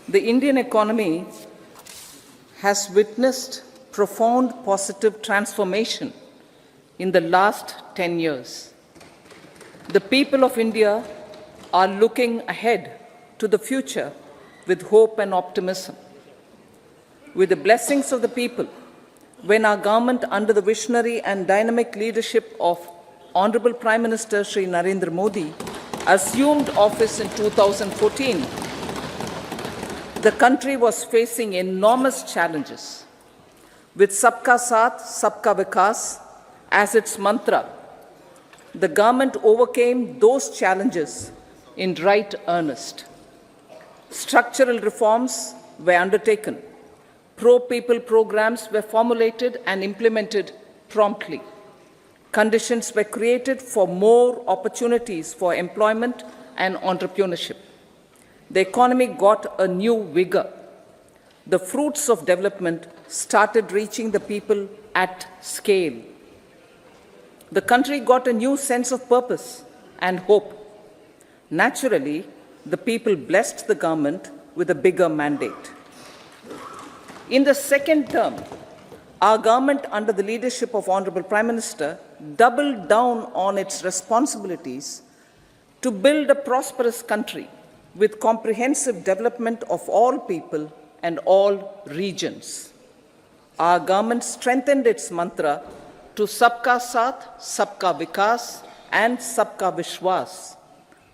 The Indian economy has witnessed profound positive transformation in the last 10 years. The people of India are looking ahead to the future with hope and optimism. With the blessings of the people, when our government, under the visionary and dynamic leadership of Honorable Prime Minister Shri Narendra Modi, assumed office in 2014, the country was facing enormous challenges. With Sabka Saath, Sabka Vikas as its mantra, the government overcame those challenges in right earnest. Structural reforms were undertaken. Pro-people programs were formulated and implemented promptly. Conditions were created for more opportunities for employment and entrepreneurship. The economy got a new vigor. The fruits of development started reaching the people at scale. The country got a new sense of purpose and hope. Naturally, the people blessed the government with a bigger mandate. In the second term, our government, under the leadership of Honorable Prime Minister, doubled down on its responsibilities to build a prosperous country with comprehensive development of all people and all regions. Our government strengthened its mantra to Sabka Saath, Sabka Vikas, and Sabka Vishwas.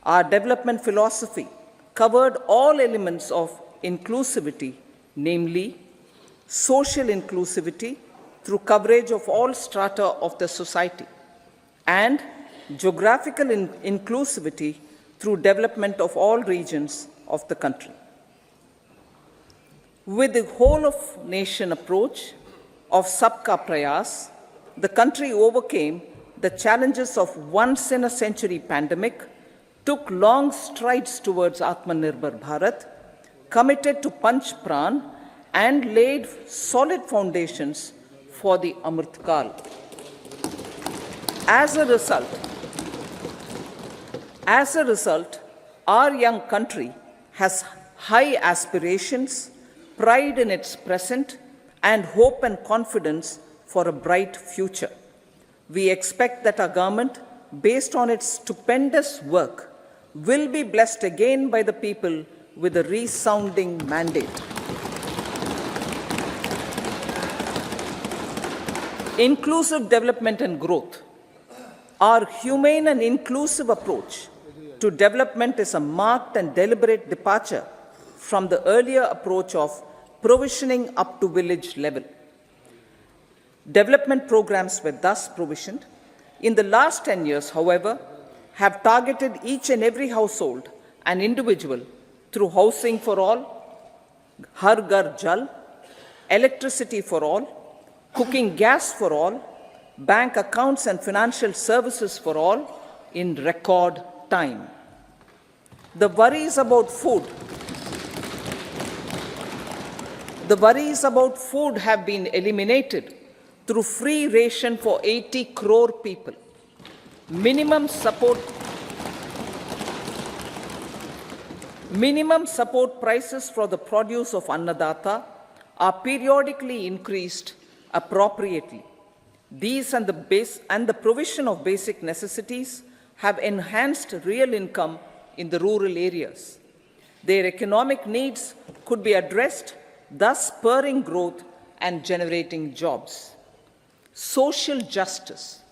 Our development philosophy covered all elements of inclusivity, namely social inclusivity through coverage of all strata of the society, and geographical inclusivity through development of all regions of the country. With the whole of nation approach of Sabka Prayas, the country overcame the challenges of once-in-a-century pandemic, took long strides towards Atmanirbhar Bharat, committed to Panch Pran, and laid solid foundations for the Amrit Kal. As a result, our young country has high aspirations, pride in its present, and hope and confidence for a bright future. We expect that our government, based on its stupendous work, will be blessed again by the people with a resounding mandate. Inclusive development and growth. Our humane and inclusive approach to development is a marked and deliberate departure from the earlier approach of provisioning up to village level. Development programs were thus provisioned. In the last 10 years, however, have targeted each and every household and individual through housing for all, Har Ghar Jal, electricity for all, cooking gas for all, bank accounts and financial services for all in record time. The worries about food have been eliminated through free ration for 80 crore people. Minimum support prices for the produce of Annadata are periodically increased appropriately. These and the provision of basic necessities have enhanced real income in the rural areas. Their economic needs could be addressed, thus spurring growth and generating jobs. Social justice.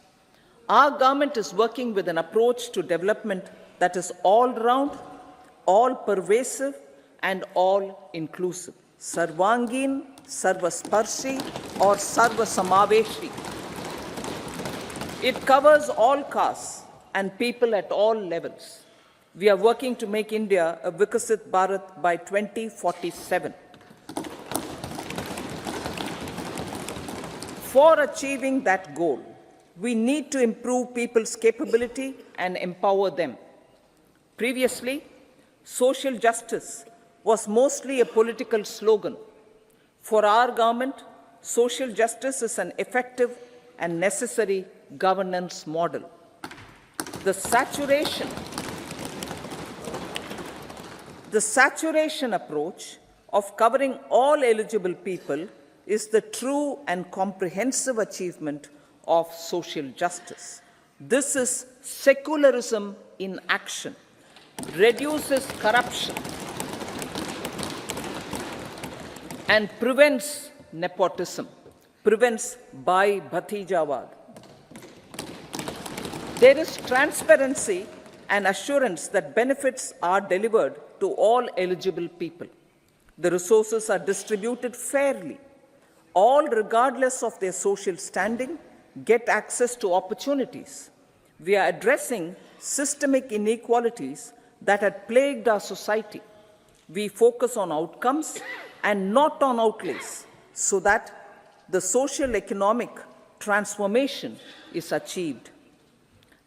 Our government is working with an approach to development that is all-round, all-pervasive, and all-inclusive. Sarvangin, Sarvasparshi, or Sarvasamaveshi. It covers all castes and people at all levels. We are working to make India a Vikasit Bharat by 2047. For achieving that goal, we need to improve people's capability and empower them. Previously, social justice was mostly a political slogan. For our government, social justice is an effective and necessary governance model. The saturation approach of covering all eligible people is the true and comprehensive achievement of social justice. This is secularism in action, reduces corruption, and prevents nepotism, prevents Bhai Bhatijawad. There is transparency and assurance that benefits are delivered to all eligible people. The resources are distributed fairly. All, regardless of their social standing, get access to opportunities. We are addressing systemic inequalities that had plagued our society. We focus on outcomes and not on outlays so that the social economic transformation is achieved.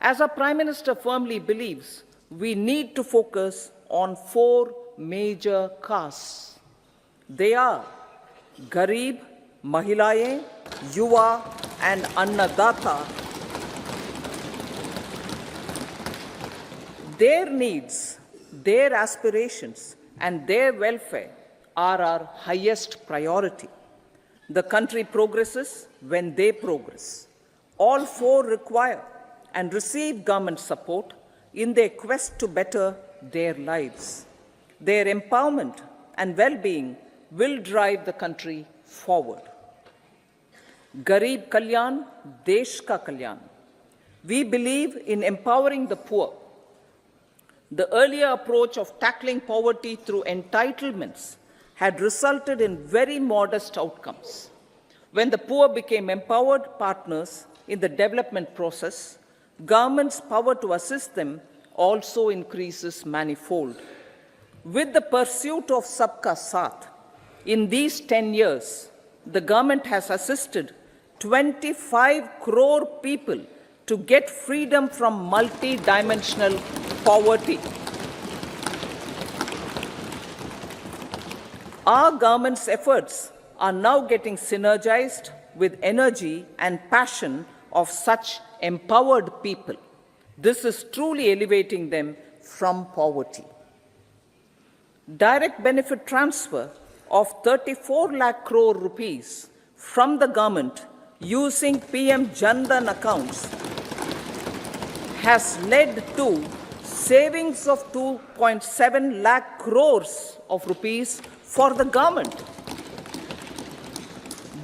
As our Prime Minister firmly believes, we need to focus on 4 major castes. They are Garib, Mahilaye, Yuva, and Annadata. Their needs, their aspirations, and their welfare are our highest priority. The country progresses when they progress. All 4 require and receive government support in their quest to better their lives. Their empowerment and well-being will drive the country forward. Garib Kalyan, Desh Ka Kalyan. We believe in empowering the poor. The earlier approach of tackling poverty through entitlements had resulted in very modest outcomes. When the poor became empowered partners in the development process, government's power to assist them also increases manifold. With the pursuit of Sabka Saath, in these 10 years, the government has assisted 25 crore people to get freedom from multi-dimensional poverty. Our government's efforts are now getting synergized with energy and passion of such empowered people. This is truly elevating them from poverty. Direct benefit transfer of 34 lakh crore rupees from the government using PM Jan Dhan accounts has led to savings of 2.7 lakh crores of rupees for the government.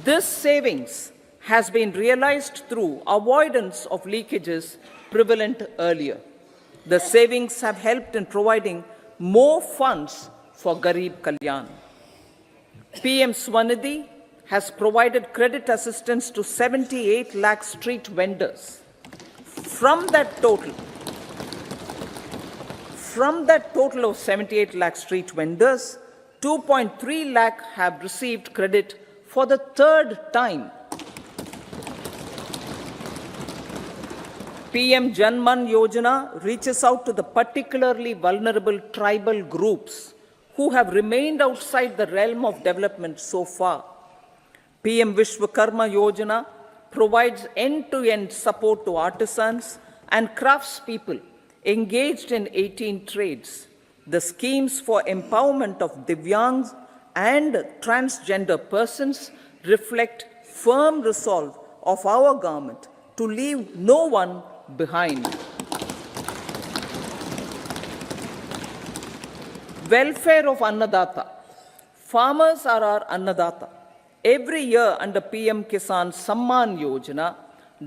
This savings has been realized through avoidance of leakages prevalent earlier. The savings have helped in providing more funds for Garib Kalyan. PM Swanidhi has provided credit assistance to 78 lakh street vendors. From that total of 78 lakh street vendors, 2.3 lakh have received credit for the 3rd time. PM Janman Yojana reaches out to the particularly vulnerable tribal groups who have remained outside the realm of development so far. PM Vishwakarma Yojana provides end-to-end support to artisans and craftspeople engaged in 18 trades. The schemes for empowerment of Divyangs and transgender persons reflect firm resolve of our government to leave no one behind. Welfare of Annadata. Farmers are our Annadata. Every year under PM Kisan Samman Yojana,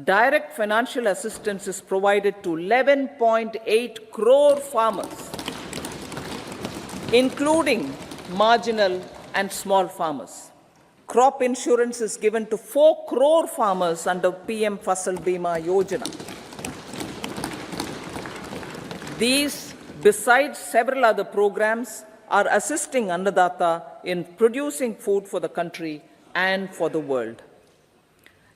direct financial assistance is provided to 11.8 crore farmers, including marginal and small farmers. Crop insurance is given to 4 crore farmers under PM Fasal Bima Yojana. These, besides several other programs, are assisting Annadata in producing food for the country and for the world.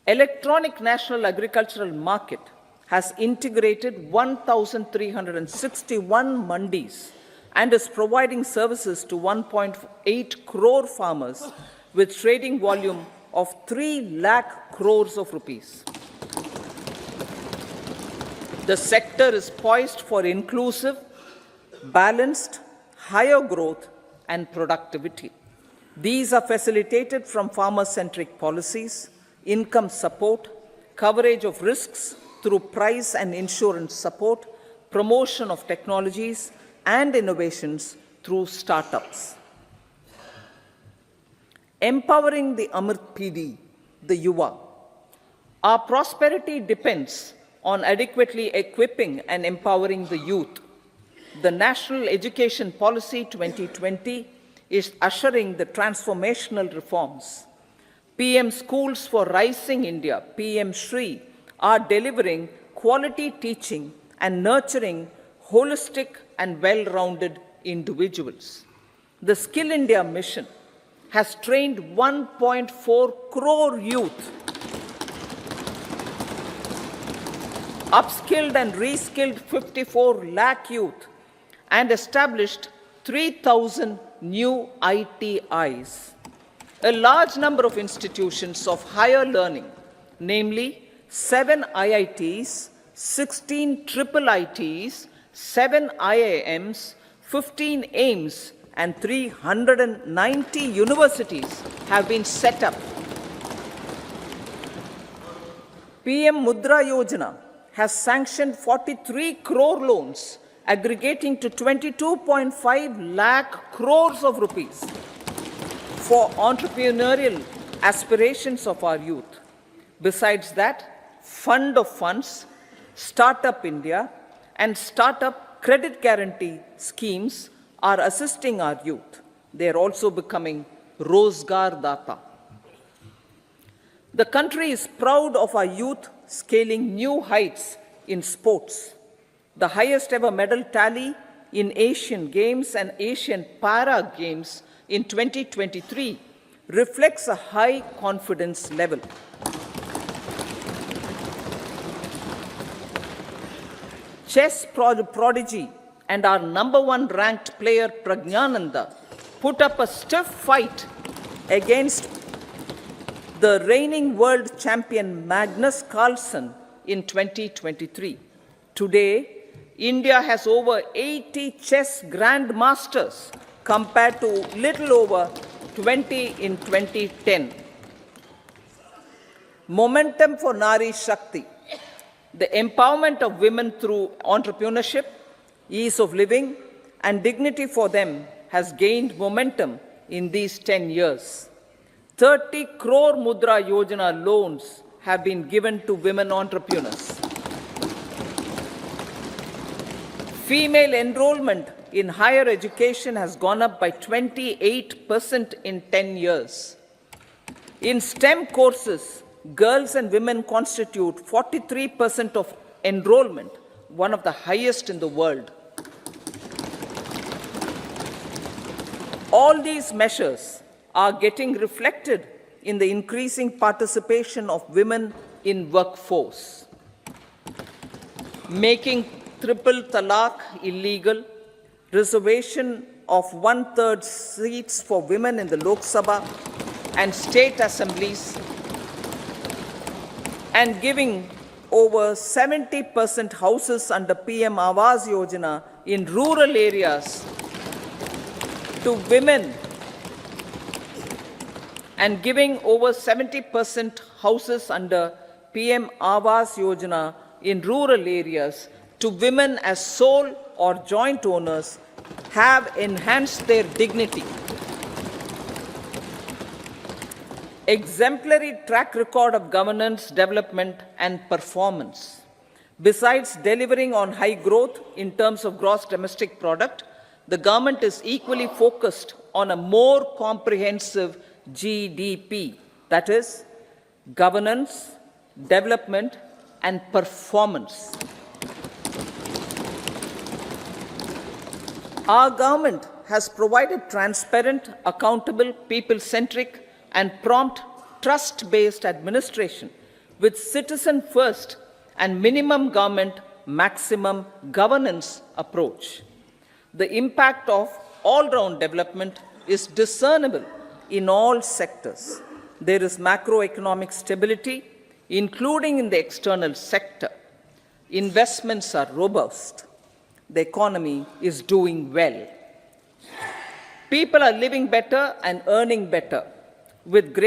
Electronic National Agricultural Market has integrated 1,361 mandis and is providing services to 1.8 crore farmers with trading volume of 3 lakh crores of rupees. The sector is poised for inclusive, balanced, higher growth and productivity. These are facilitated from farmer-centric policies, income support, coverage of risks through price and insurance support, promotion of technologies and innovations through startups. Empowering the Amrit PD, the Yuva. Our prosperity depends on adequately equipping and empowering the youth. The National Education Policy 2020 is ushering the transformational reforms. PM Schools for Rising India, PM Shri, are delivering quality teaching and nurturing holistic and well-rounded individuals. The Skill India mission has trained 1.4 crore youth, upskilled and reskilled 54 lakh youth, and established 3,000 new ITIs. A large number of institutions of higher learning, namely 7 IITs, 16 triple ITs, 7 IIMs, 15 AIMS, and 390 universities have been set up. PM Mudra Yojana has sanctioned 43 crore loans aggregating to 22.5 lakh crores of rupees for entrepreneurial aspirations of our youth. Besides that, Fund of Funds, Startup India, and Startup Credit Guarantee schemes are assisting our youth. They are also becoming Rozgar Data. The country is proud of our youth scaling new heights in sports. The highest ever medal tally in Asian Games and Asian Para Games in 2023 reflects a high confidence level. Chess prodigy and our #1 ranked player Pragnananda put up a stiff fight against the reigning world champion Magnus Carlsen in 2023. Today, India has over 80 chess grandmasters compared to little over 20 in 2010. Momentum for Nari Shakti. The empowerment of women through entrepreneurship, ease of living, and dignity for them has gained momentum in these 10 years. 30 crore Mudra Yojana loans have been given to women entrepreneurs. Female enrollment in higher education has gone up by 28% in 10 years. In STEM courses, girls and women constitute 43% of enrollment, one of the highest in the world. All these measures are getting reflected in the increasing participation of women in workforce. Making triple talaq illegal, reservation of 1/3 seats for women in the Lok Sabha and state assemblies, and giving over 70% houses under PM Awas Yojana in rural areas to women, and giving over 70% houses under PM Awas Yojana in rural areas to women as sole or joint owners have enhanced their dignity. Exemplary track record of governance, development, and performance. Besides delivering on high growth in terms of gross domestic product, the government is equally focused on a more comprehensive GDP, that is, governance, development, and performance. Our government has provided transparent, accountable, people-centric, and prompt, trust-based administration with citizen-first and minimum government, maximum governance approach. The impact of all-round development is discernible in all sectors. There is macroeconomic stability, including in the external sector. Investments are robust. The economy is doing well. People are living better and earning better, with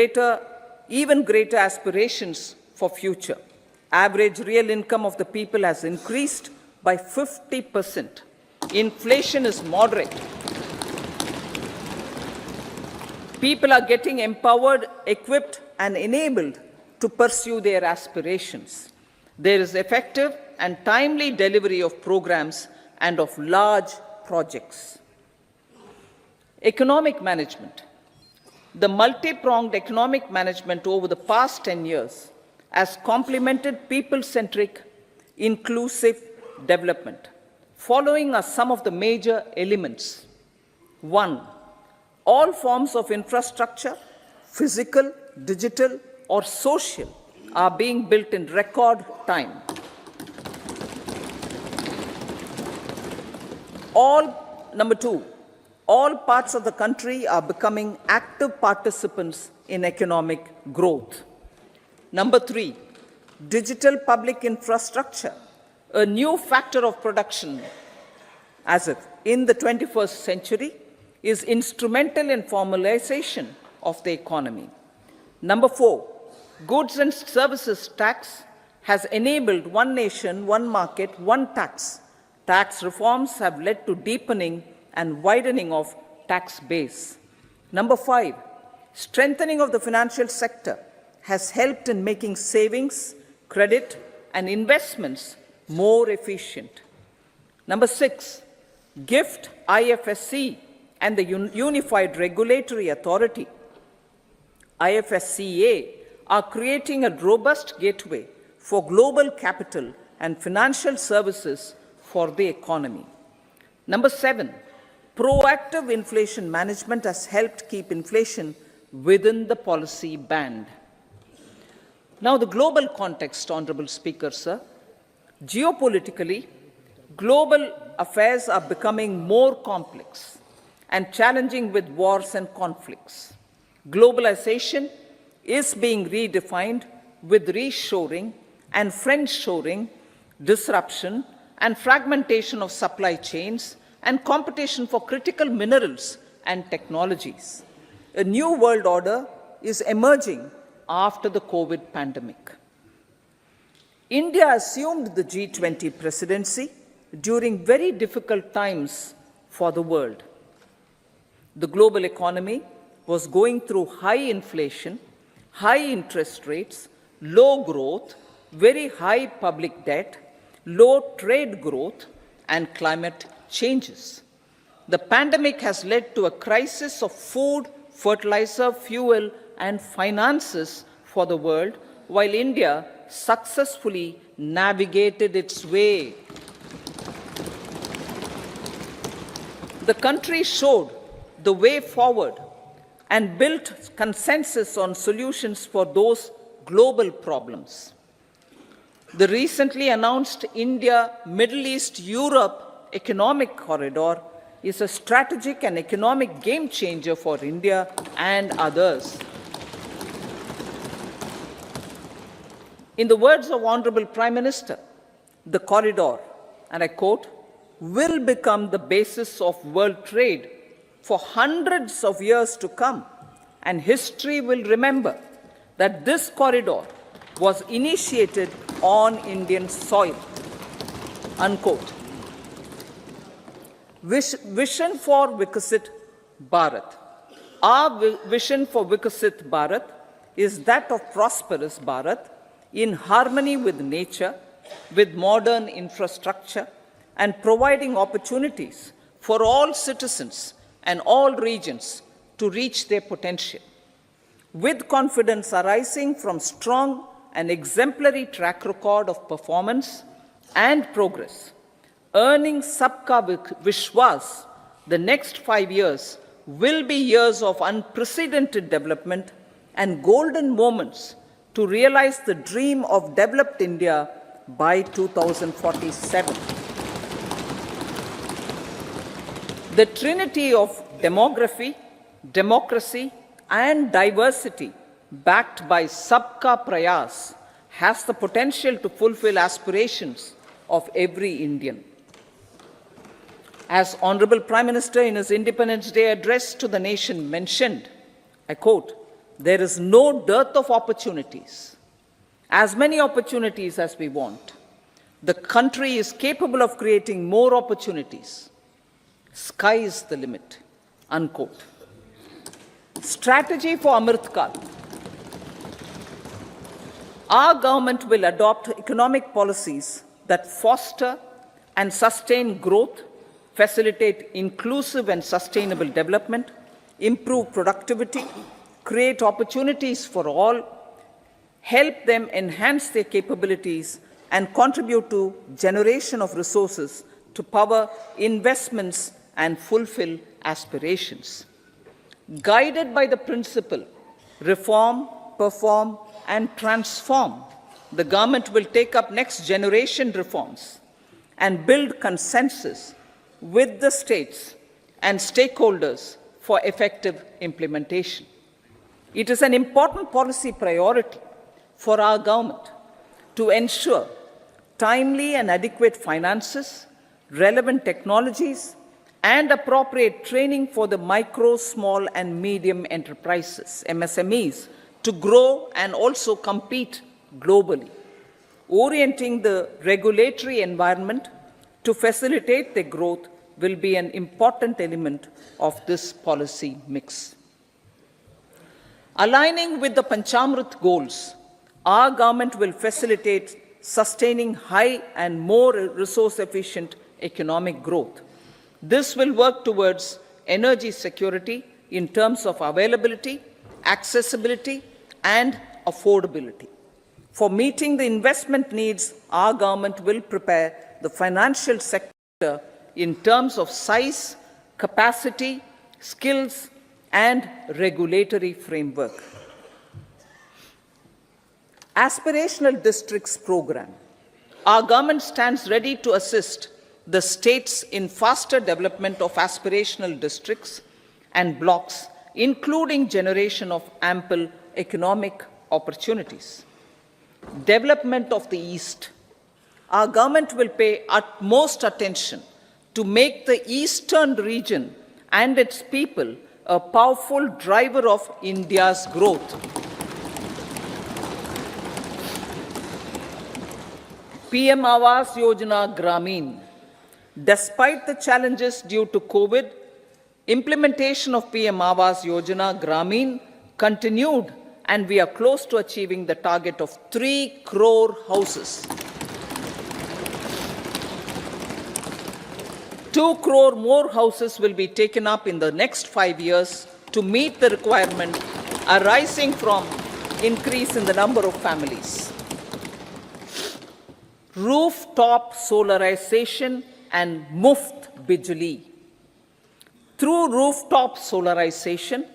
even greater aspirations for future. Average real income of the people has increased by 50%. Inflation is moderate. People are getting empowered, equipped, and enabled to pursue their aspirations. There is effective and timely delivery of programs and of large projects. Economic management. The multi-pronged economic management over the past 10 years has complemented people-centric, inclusive development. Following are some of the major elements. 1. All forms of infrastructure, physical, digital, or social, are being built in record time. Number 2, all parts of the country are becoming active participants in economic growth. Number 3, digital public infrastructure, a new factor of production in the 21st century, is instrumental in formalization of the economy. Number 4, goods and services tax has enabled one nation, one market, one tax. Tax reforms have led to deepening and widening of tax base. Number 5, strengthening of the financial sector has helped in making savings, credit, and investments more efficient. Number 6, GIFT, IFSC, and the Unified Regulatory Authority, IFSCA, are creating a robust gateway for global capital and financial services for the economy. Number 7, proactive inflation management has helped keep inflation within the policy band. Now, the global context, Honorable Speaker, sir. Geopolitically, global affairs are becoming more complex and challenging with wars and conflicts. Globalization is being redefined with reshoring and friendshoring, disruption and fragmentation of supply chains, and competition for critical minerals and technologies. A new world order is emerging after the COVID pandemic. India assumed the G20 presidency during very difficult times for the world. The global economy was going through high inflation, high interest rates, low growth, very high public debt, low trade growth, and climate changes. The pandemic has led to a crisis of food, fertilizer, fuel, and finances for the world, while India successfully navigated its way. The country showed the way forward and built consensus on solutions for those global problems. The recently announced India-Middle East-Europe economic corridor is a strategic and economic game changer for India and others. In the words of Honorable Prime Minister, the corridor, and I quote, will become the basis of world trade for hundreds of years to come, and history will remember that this corridor was initiated on Indian soil, unquote. Vision for Vikasit Bharat. Our vision for Vikasit Bharat is that of prosperous Bharat in harmony with nature, with modern infrastructure, and providing opportunities for all citizens and all regions to reach their potential. With confidence arising from strong and exemplary track record of performance and progress, earning Sabka Vishwas, the next 5 years will be years of unprecedented development and golden moments to realize the dream of developed India by 2047. The trinity of demography, democracy, and diversity backed by Sabka Prayas has the potential to fulfill aspirations of every Indian. As Honorable Prime Minister in his Independence Day address to the nation mentioned, I quote, "There is no dearth of opportunities, as many opportunities as we want. The country is capable of creating more opportunities. Sky is the limit," unquote. Strategy for Amrit Kal. Our government will adopt economic policies that foster and sustain growth, facilitate inclusive and sustainable development, improve productivity, create opportunities for all, help them enhance their capabilities, and contribute to generation of resources to power investments and fulfill aspirations. Guided by the principle, reform, perform, and transform, the government will take up next generation reforms and build consensus with the states and stakeholders for effective implementation. It is an important policy priority for our government to ensure timely and adequate finances, relevant technologies, and appropriate training for the micro, small, and medium enterprises, MSMEs, to grow and also compete globally. Orienting the regulatory environment to facilitate their growth will be an important element of this policy mix. Aligning with the Panchamrit goals, our government will facilitate sustaining high and more resource-efficient economic growth. This will work towards energy security in terms of availability, accessibility, and affordability. For meeting the investment needs, our government will prepare the financial sector in terms of size, capacity, skills, and regulatory framework. Aspirational Districts Program. Our government stands ready to assist the states in faster development of aspirational districts and blocks, including generation of ample economic opportunities. Development of the East. Our government will pay utmost attention to make the eastern region and its people a powerful driver of India's growth. PM Awas Yojana Gramin. Despite the challenges due to COVID, implementation of PM Awas Yojana Gramin continued, and we are close to achieving the target of 3 crore houses. 2 crore more houses will be taken up in the next 5 years to meet the requirement arising from increase in the number of families. Rooftop solarization and Muft Bijli. Through rooftop solarization,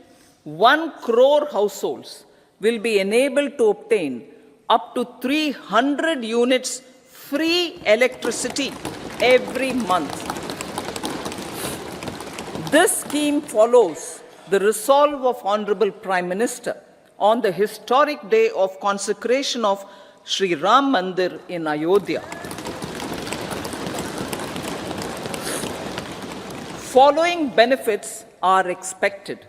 1 crore households will be enabled to obtain up to 300 units free electricity every month. This scheme follows the resolve of Honorable Prime Minister on the historic day of consecration of Sri Ram Mandir in Ayodhya. Following benefits are expected.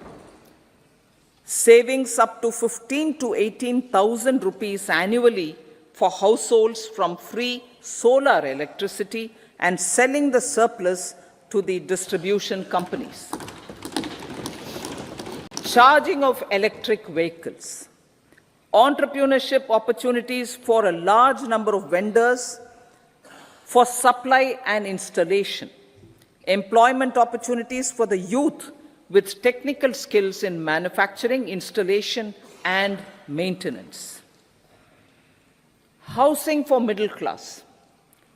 Savings up to 15 to 18,000 rupees annually for households from free solar electricity and selling the surplus to the distribution companies. Charging of electric vehicles. Entrepreneurship opportunities for a large number of vendors for supply and installation. Employment opportunities for the youth with technical skills in manufacturing, installation, and maintenance. Housing for middle class.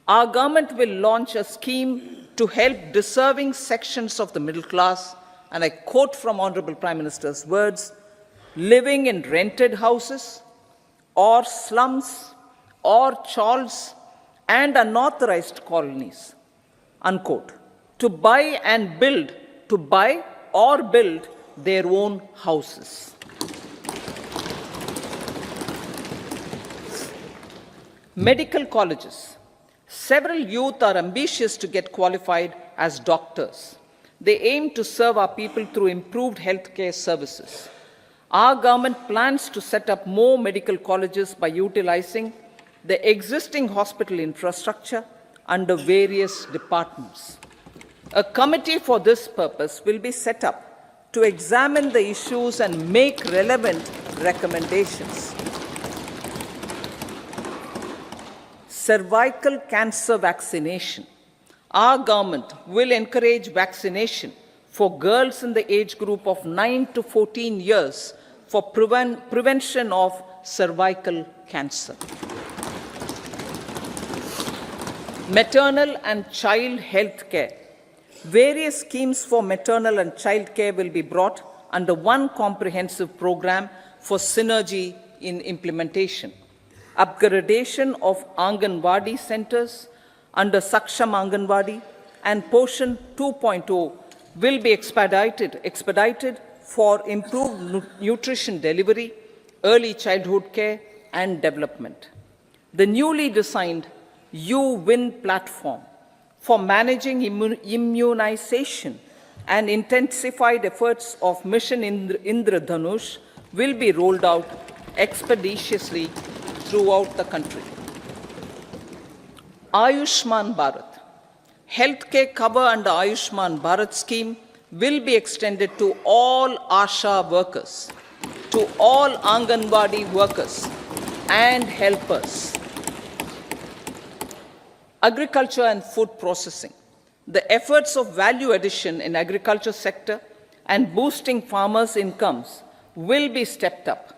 Our government will launch a scheme to help deserving sections of the middle class, and I quote from Honorable Prime Minister's words, living in rented houses or slums or chawls and unauthorized colonies, unquote, to buy or build their own houses. Medical colleges. Several youth are ambitious to get qualified as doctors. They aim to serve our people through improved healthcare services. Our government plans to set up more medical colleges by utilizing the existing hospital infrastructure under various departments. A committee for this purpose will be set up to examine the issues and make relevant recommendations. Cervical cancer vaccination. Our government will encourage vaccination for girls in the age group of 9 to 14 years for prevention of cervical cancer. Maternal and child health care. Various schemes for maternal and child care will be brought under one comprehensive program for synergy in implementation. Upgradation of Anganwadi centers under Saksham Anganwadi and Poshan 2.0 will be expedited for improved nutrition delivery, early childhood care and development. The newly designed U-Win platform for managing immunization and intensified efforts of Mission Indradhanush will be rolled out expeditiously throughout the country. Ayushman Bharat. Healthcare cover under Ayushman Bharat scheme will be extended to all ASHA workers, to all Anganwadi workers and helpers. Agriculture and food processing. The efforts of value addition in agriculture sector and boosting farmers' incomes will be stepped up.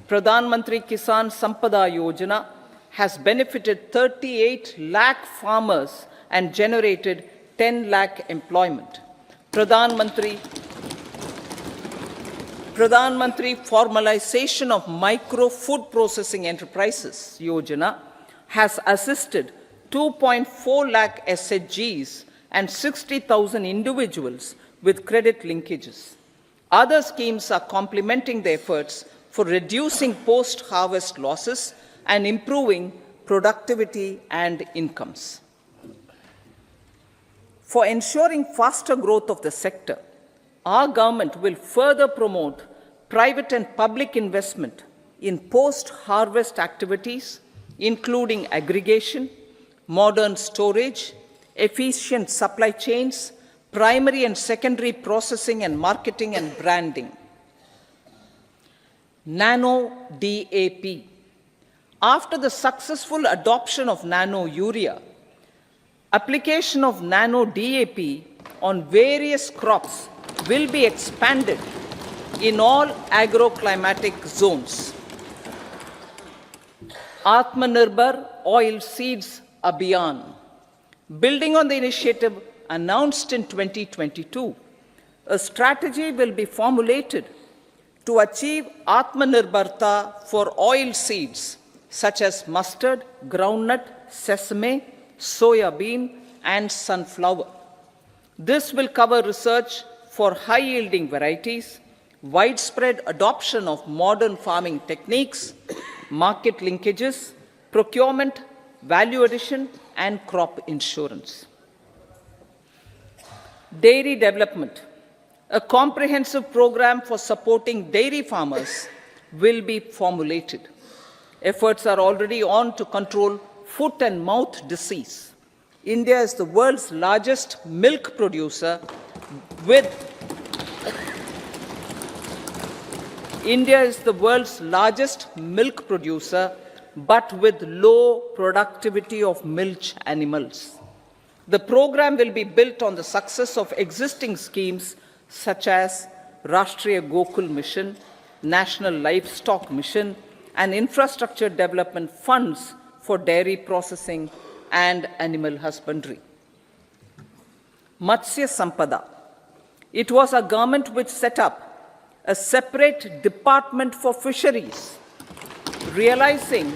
Pradhan Mantri Kisan Sampada Yojana has benefited 38 lakh farmers and generated 10 lakh employment. Pradhan Mantri Formalization of Micro Food Processing Enterprises Yojana has assisted 2.4 lakh SHGs and 60,000 individuals with credit linkages. Other schemes are complementing the efforts for reducing post-harvest losses and improving productivity and incomes. For ensuring faster growth of the sector, our government will further promote private and public investment in post-harvest activities, including aggregation, modern storage, efficient supply chains, primary and secondary processing and marketing and branding. Nano DAP. After the successful adoption of nano urea, application of nano DAP on various crops will be expanded in all agroclimatic zones. Atmanirbhar Oil Seeds Abhiyan. Building on the initiative announced in 2022, a strategy will be formulated to achieve Atmanirbharta for oil seeds such as mustard, groundnut, sesame, soya bean, and sunflower. This will cover research for high-yielding varieties, widespread adoption of modern farming techniques, market linkages, procurement, value addition, and crop insurance. Dairy development. A comprehensive program for supporting dairy farmers will be formulated. Efforts are already on to control foot and mouth disease. India is the world's largest milk producer with but with low productivity of milch animals. The program will be built on the success of existing schemes such as Rashtriya Gokul Mission, National Livestock Mission, and infrastructure development funds for dairy processing and animal husbandry. Matsya Sampada. It was a government which set up a separate department for fisheries, realizing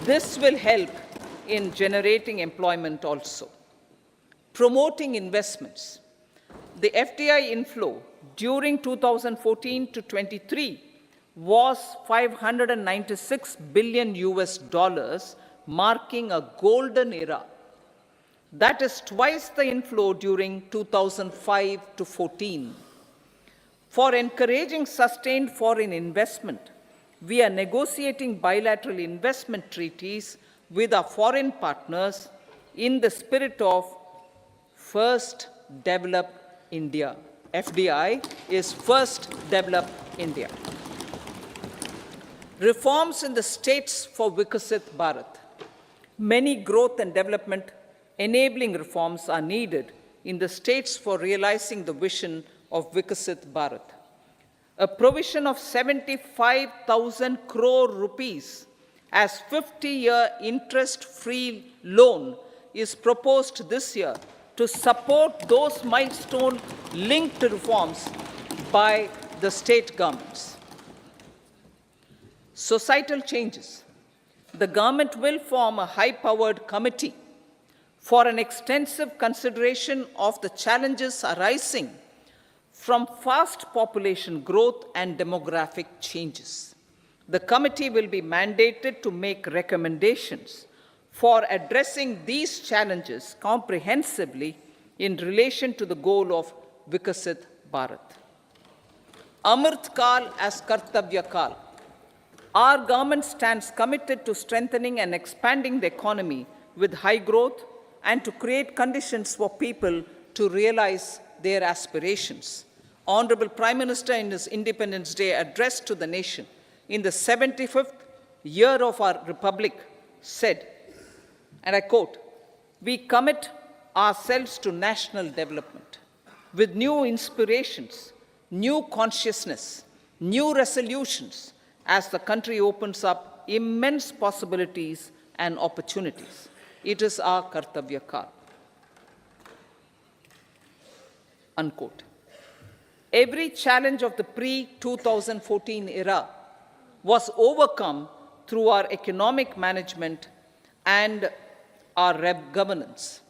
This will help in generating employment also. Promoting investments. The FDI inflow during 2014 to 23 was 596 billion US dollars, marking a golden era. That is twice the inflow during 2005 to 14. For encouraging sustained foreign investment, we are negotiating bilateral investment treaties with our foreign partners in the spirit of First Develop India. FDI is First Develop India. Reforms in the states for Vikasit Bharat. Many growth and development enabling reforms are needed in the states for realizing the vision of Vikasit Bharat. A provision of 75,000 crore rupees as 50-year interest-free loan is proposed this year to support those milestone-linked reforms by the state governments. Societal changes. The government will form a high-powered committee for an extensive consideration of the challenges arising from fast population growth and demographic changes. The committee will be mandated to make recommendations for addressing these challenges comprehensively in relation to the goal of Vikasit Bharat. Amrit Kal as Kartavya Kal. Our government stands committed to strengthening and expanding the economy with high growth and to create conditions for people to realize their aspirations. Honorable Prime Minister, in his Independence Day address to the nation in the 75th year of our Republic, said, and I quote, "We commit ourselves to national development with new inspirations, new consciousness, new resolutions as the country opens up immense possibilities and opportunities. It is our Kartavya Kal." Unquote. Every challenge of the pre-2014 era was overcome through our economic management and our governance.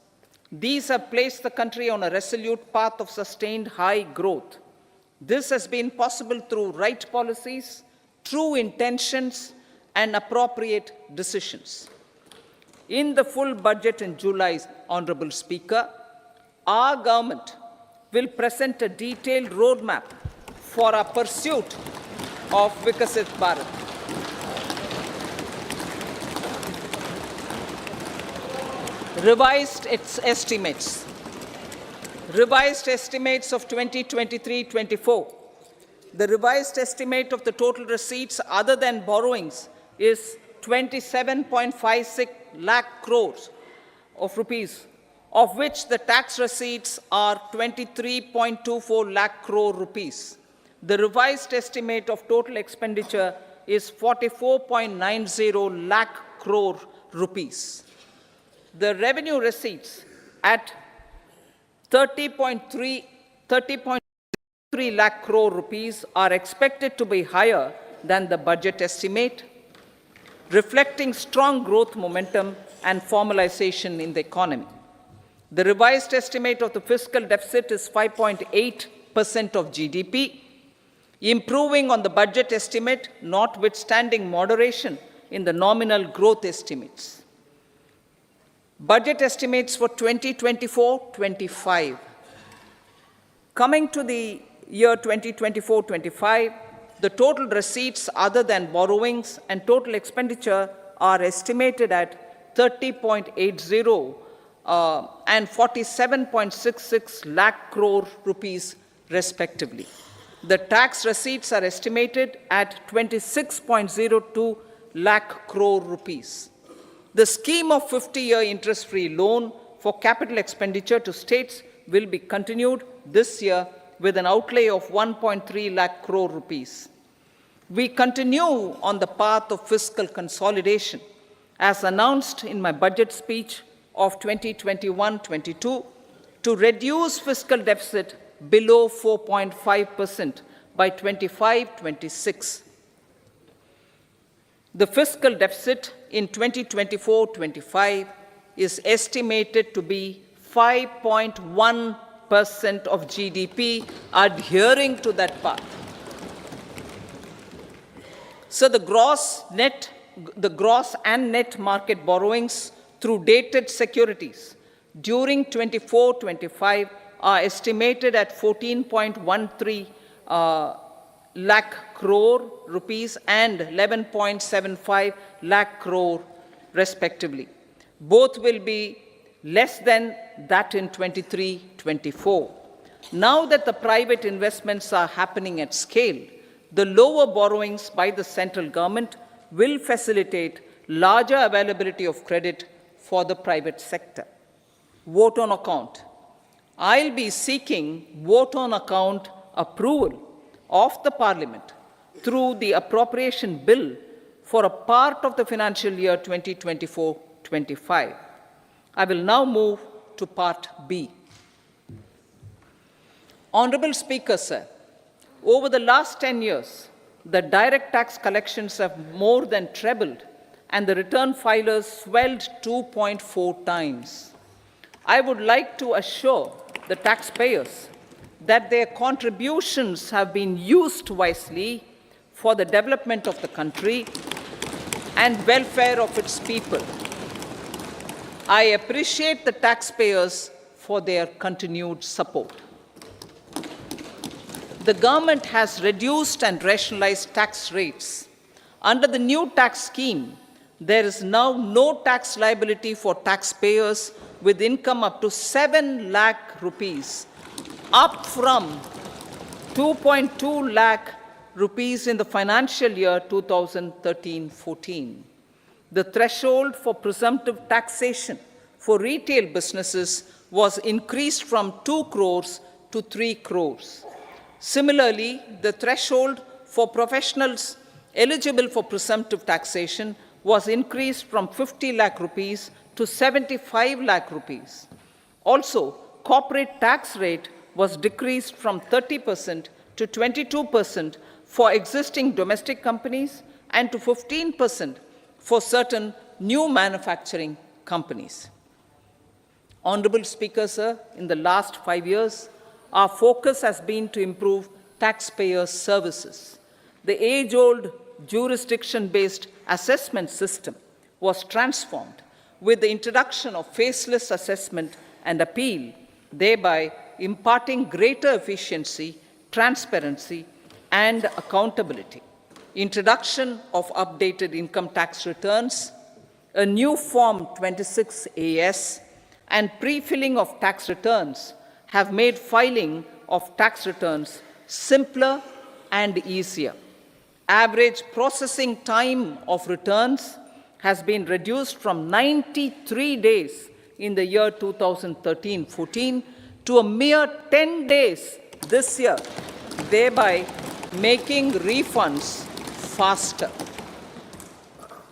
These have placed the country on a resolute path of sustained high growth. This has been possible through right policies, true intentions, and appropriate decisions. In the full budget in July, Honorable Speaker, our government will present a detailed roadmap for our pursuit of Vikasit Bharat. Revised estimates. Revised estimates of 2023-24. The revised estimate of the total receipts other than borrowings is 27.56 lakh crores of rupees, of which the tax receipts are 23.24 lakh crore rupees. The revised estimate of total expenditure is 44.90 lakh crore rupees. The revenue receipts at 30.3 lakh crore rupees are expected to be higher than the budget estimate, reflecting strong growth momentum and formalization in the economy. The revised estimate of the fiscal deficit is 5.8% of GDP, improving on the budget estimate, notwithstanding moderation in the nominal growth estimates. Budget estimates for 2024-25. Coming to the year 2024-25, the total receipts other than borrowings and total expenditure are estimated at 30.80 and 47.66 lakh crore rupees respectively. The tax receipts are estimated at 26.02 lakh crore rupees. The scheme of 50-year interest-free loan for capital expenditure to states will be continued this year with an outlay of 1.3 lakh crore rupees. We continue on the path of fiscal consolidation, as announced in my budget speech of 2021-22, to reduce fiscal deficit below 4.5% by 25-26. The fiscal deficit in 2024-25 is estimated to be 5.1% of GDP, adhering to that path. So the gross and net market borrowings through dated securities during 24-25 are estimated at 14.13 lakh crore rupees and 11.75 lakh crore respectively. Both will be less than that in 23-24. Now that the private investments are happening at scale, the lower borrowings by the central government will facilitate larger availability of credit for the private sector. Vote on account. I'll be seeking vote on account approval of the Parliament through the appropriation bill for a part of the financial year 2024-25. I will now move to Part B. Honorable Speaker, sir, over the last 10 years, the direct tax collections have more than trebled and the return filers swelled 2.4 times. I would like to assure the taxpayers that their contributions have been used wisely for the development of the country and welfare of its people. I appreciate the taxpayers for their continued support. The government has reduced and rationalized tax rates. Under the new tax scheme, there is now no tax liability for taxpayers with income up to 7 lakh rupees, up from 2.2 lakh rupees in the financial year 2013-14. The threshold for presumptive taxation for retail businesses was increased from 2 crores to 3 crores. Similarly, the threshold for professionals eligible for presumptive taxation was increased from 50 lakh rupees to 75 lakh rupees. Also, corporate tax rate was decreased from 30% to 22% for existing domestic companies and to 15% for certain new manufacturing companies. Honorable Speaker, sir, in the last 5 years, our focus has been to improve taxpayer services. The age-old jurisdiction-based assessment system was transformed with the introduction of faceless assessment and appeal, thereby imparting greater efficiency, transparency, and accountability. Introduction of updated income tax returns, a new Form 26AS, and pre-filling of tax returns have made filing of tax returns simpler and easier. Average processing time of returns has been reduced from 93 days in the year 2013-14 to a mere 10 days this year, thereby making refunds faster.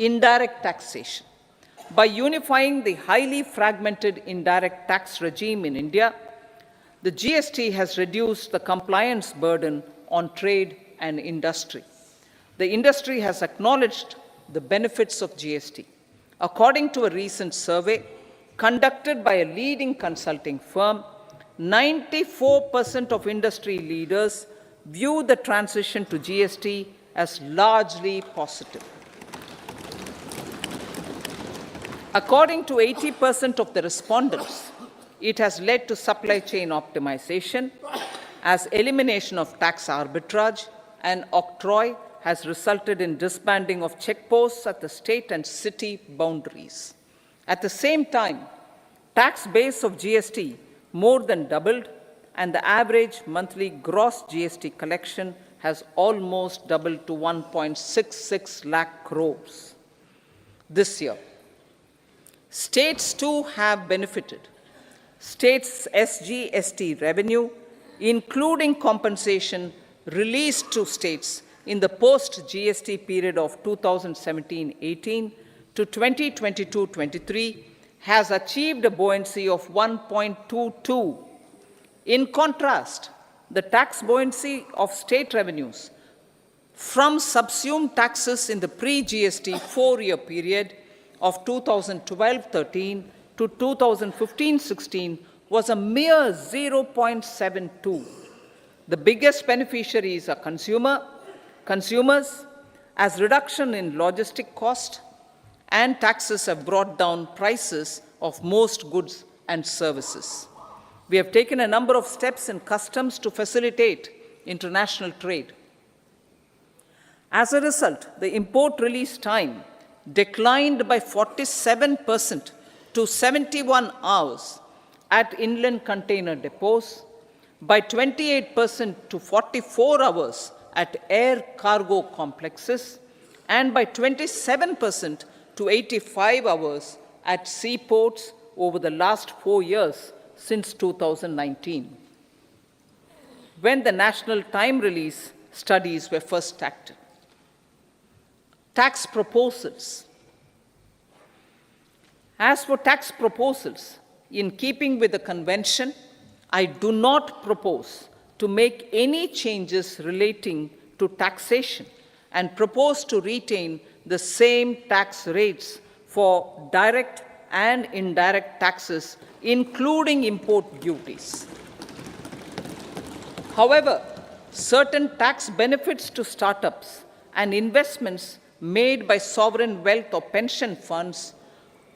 Indirect taxation. By unifying the highly fragmented indirect tax regime in India, the GST has reduced the compliance burden on trade and industry. The industry has acknowledged the benefits of GST. According to a recent survey conducted by a leading consulting firm, 94% of industry leaders view the transition to GST as largely positive. According to 80% of the respondents, it has led to supply chain optimization, as elimination of tax arbitrage and octroi has resulted in disbanding of checkposts at the state and city boundaries. At the same time, tax base of GST more than doubled, and the average monthly gross GST collection has almost doubled to 1.66 lakh crores this year. States too have benefited. States' SGST revenue, including compensation released to states in the post-GST period of 2017-18 to 2022-23, has achieved a buoyancy of 1.22. In contrast, the tax buoyancy of state revenues from subsumed taxes in the pre-GST 4-year period of 2012-13 to 2015-16 was a mere 0.72. The biggest beneficiaries are consumers, as reduction in logistic cost and taxes have brought down prices of most goods and services. We have taken a number of steps in customs to facilitate international trade. As a result, the import release time declined by 47% to 71 hours at inland container depots, by 28% to 44 hours at air cargo complexes, and by 27% to 85 hours at seaports over the last 4 years since 2019, when the national time release studies were first acted. Tax proposals. As for tax proposals, in keeping with the convention, I do not propose to make any changes relating to taxation and propose to retain the same tax rates for direct and indirect taxes, including import duties. However, certain tax benefits to startups and investments made by sovereign wealth or pension funds,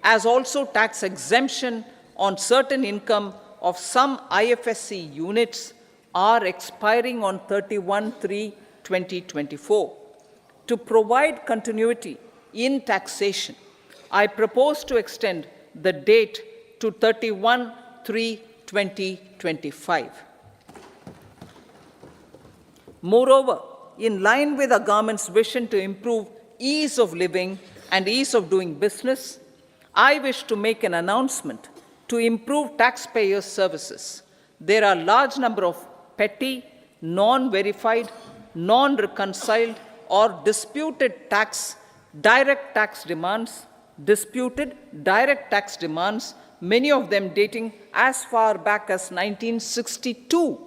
as also tax exemption on certain income of some IFSC units, are expiring on 31/3/2024. To provide continuity in taxation, I propose to extend the date to 31/3/2025. Moreover, in line with our government's vision to improve ease of living and ease of doing business, I wish to make an announcement to improve taxpayers' services. There are a large number of petty, non-verified, non-reconciled, or disputed direct tax demands, many of them dating as far back as 1962,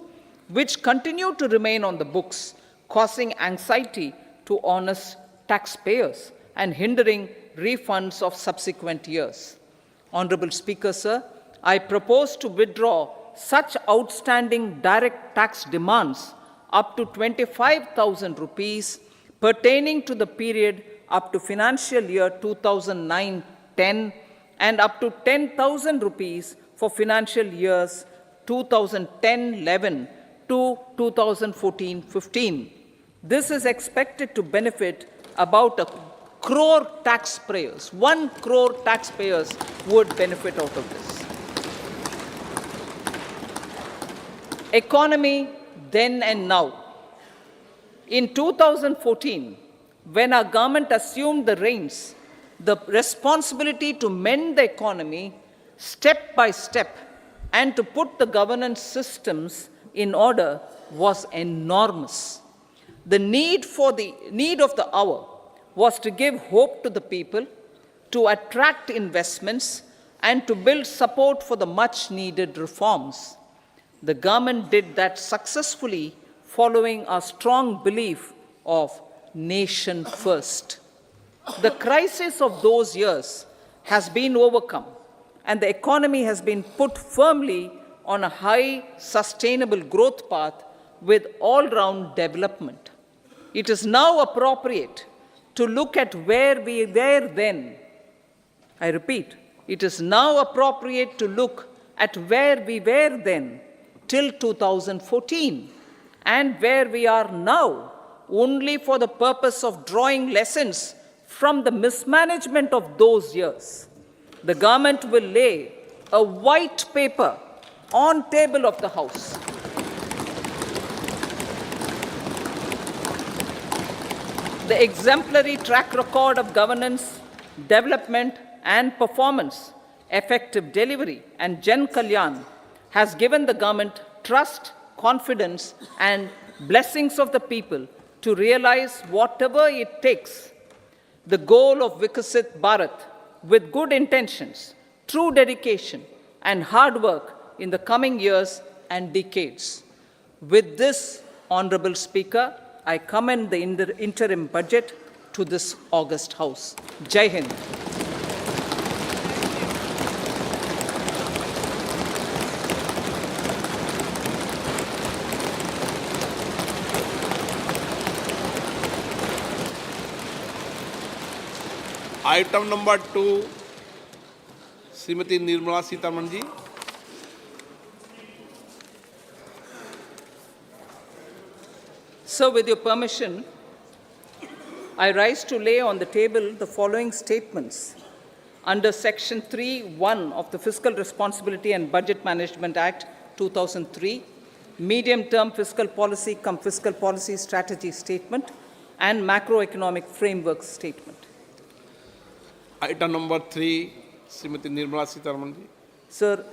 which continue to remain on the books, causing anxiety to honest taxpayers and hindering refunds of subsequent years. Honorable Speaker, sir, I propose to withdraw such outstanding direct tax demands up to 25,000 rupees pertaining to the period up to financial year 2009-10 and up to 10,000 rupees for financial years 2010-11 to 2014-15. This is expected to benefit about 1 crore taxpayers. 1 crore taxpayers would benefit out of this. Economy then and now. In 2014, when our government assumed the reins, the responsibility to mend the economy step by step and to put the governance systems in order was enormous. The need of the hour was to give hope to the people, to attract investments, and to build support for the much-needed reforms. The government did that successfully, following a strong belief of nation first. The crisis of those years has been overcome, and the economy has been put firmly on a high, sustainable growth path with all-round development. It is now appropriate to look at where we were then. I repeat, it is now appropriate to look at where we were then till 2014 and where we are now, only for the purpose of drawing lessons from the mismanagement of those years. The government will lay a white paper on table of the House. The exemplary track record of governance, development, and performance, effective delivery, and Jan Kalyan has given the government trust, confidence, and blessings of the people to realize whatever it takes, the goal of Vikasit Bharat, with good intentions, true dedication, and hard work in the coming years and decades. With this, Honorable Speaker, I commend the interim budget to this august House. Jai Hind. Item number 2, Srimati Nirmala Sitharaman ji. So, with your permission, I rise to lay on the table the following statements under Section 3(1) of the Fiscal Responsibility and Budget Management Act 2003, Medium-Term Fiscal Policy cum Fiscal Policy Strategy Statement and Macroeconomic Framework Statement. Item number 3, Srimati Nirmala Sitharaman ji. Sir,